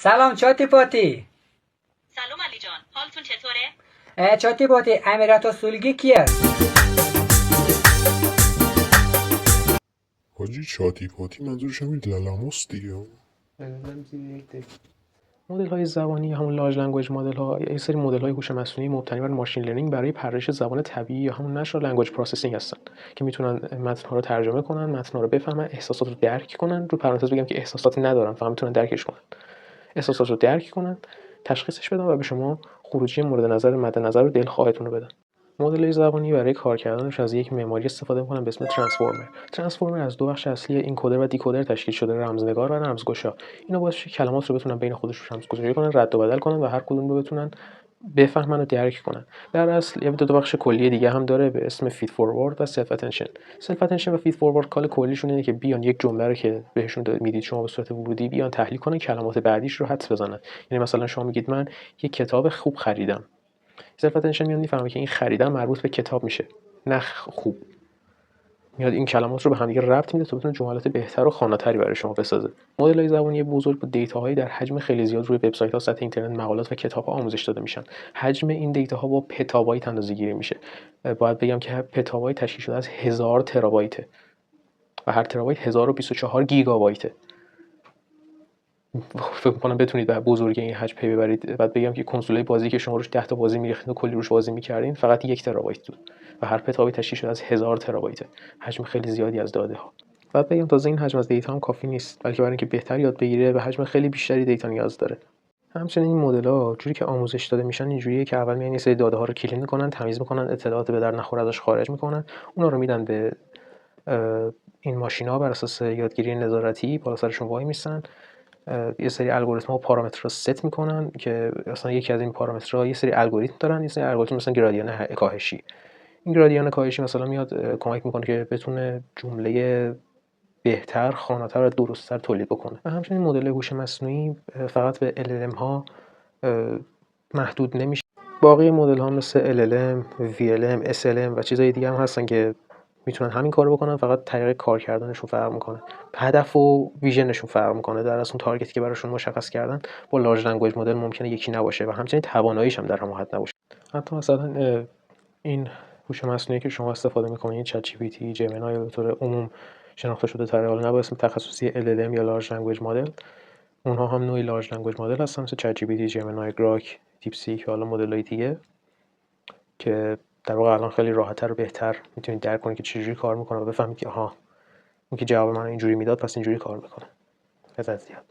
سلام چاتی پاتی. سلام علی جان، حالتون چطوره؟ چاتی پاتی امیراتو سولگی کیه؟ حاجی چاتی پاتی منظورش همین لالاموس دیگه. مدل های زبانی همون لارج لنگویج مدل ها یه سری مدل های هوش مصنوعی مبتنی بر ماشین لرنینگ برای پرورش زبان طبیعی یا همون نچرال لنگویج پروسسینگ هستن که میتونن متن ها رو ترجمه کنن، متن ها رو بفهمن، احساسات رو درک کنن. رو پرانتز بگم که احساساتی ندارن، فقط میتونن درکش کنن. احساسات رو درک کنن، تشخیصش بدن و به شما خروجی مورد نظر مد نظر و دلخواهتون رو بدن. مدل زبانی برای کار کردنش از یک معماری استفاده می‌کنن به اسم ترانسفورمر. ترانسفورمر از دو بخش اصلی انکودر و دیکودر تشکیل شده: رمزنگار و رمزگشا. اینا باعث میشه کلمات رو بتونن بین خودشون رمزگشایی کنن، رد و بدل کنن و هر کدوم رو بتونن بفهمن و درک کنن. در اصل یه دو بخش کلی دیگه هم داره به اسم فید فوروارد و سلف اتنشن. سلف اتنشن و فید فوروارد کال کلیشون اینه که بیان یک جمله رو که بهشون میدید شما به صورت ورودی بیان تحلیل کنن، کلمات بعدیش رو حدس بزنن. یعنی مثلا شما میگید من یک کتاب خوب خریدم. سلف اتنشن میاد میفهمه که این خریدن مربوط به کتاب میشه، نه خوب. میاد این کلمات رو به هم دیگه ربط میده تا بتونه جملات بهتر و خواناتری برای شما بسازه. مدل‌های زبانی بزرگ با دیتاهایی در حجم خیلی زیاد روی وبسایت‌ها، سطح اینترنت، مقالات و کتاب‌ها آموزش داده میشن. حجم این دیتاها با پتابایت اندازه‌گیری میشه. باید بگم که پتابایت تشکیل شده از 1000 ترابایت و هر ترابایت 1024 گیگابایته. فکر می‌کنم بتونید به بزرگی این حجم پی ببرید. بعد بگم که کنسولای بازی که شما روش 10 تا بازی می‌ریختین و کلی روش بازی می‌کردین فقط 1 ترابایت بود و هر پتابایت تشکیل شده از 1000 ترابایت. حجم خیلی زیادی از داده‌ها. بعد بگم تازه این حجم از دیتا هم کافی نیست، بلکه برای اینکه بهتر یاد بگیره به حجم خیلی بیشتری دیتا نیاز داره. همچنین این مدل‌ها جوری که آموزش داده میشن اینجوریه که اول میان یه سری داده‌ها رو کلین می‌کنن، تمیز می‌کنن، اطلاعات به در نخور ازش خارج می‌کنن، اونا رو میدن به این ماشینا بر اساس یادگیری نظارتی بالا سرشون وای میسن. یه سری الگوریتم‌ها و پارامترها ست میکنن که مثلا یکی از این پارامترها یه سری الگوریتم دارن، یه سری الگوریتم مثلا گرادیان کاهشی. این گرادیان کاهشی مثلا میاد کمک میکنه که بتونه جمله بهتر، خواناتر و درست‌تر تولید بکنه. و همچنین مدل هوش مصنوعی فقط به LLM ها محدود نمیشه. باقی مدل ها مثل LLM، VLM، SLM و چیزهای دیگه هم هستن که میتونن همین کارو بکنن، فقط طریق کار کردنشون فرق میکنه. هدف و ویژنشون فرق میکنه. در اصل اون تارگتی که براشون مشخص کردن با لارج لنگویج مدل ممکنه یکی نباشه و همچنین تواناییش هم در هم حد نباشه. حتی مثلا این هوش مصنوعی که شما استفاده میکنید، چت جی پی تی، جمینای به طور عموم شناخته شده تر، حالا نه با اسم تخصصی LLM یا لارج لنگویج مدل، اونها هم نوعی لارج لنگویج مدل هستن مثل چت جی پی تی، جمینای، گراک، دیپ سیک و حالا مدل‌های دیگه که در واقع الان خیلی راحت‌تر و بهتر میتونید درک کنید که چجوری کار میکنه و بفهمید که آها اون که جواب من اینجوری میداد پس اینجوری کار میکنه. لذت زیاد.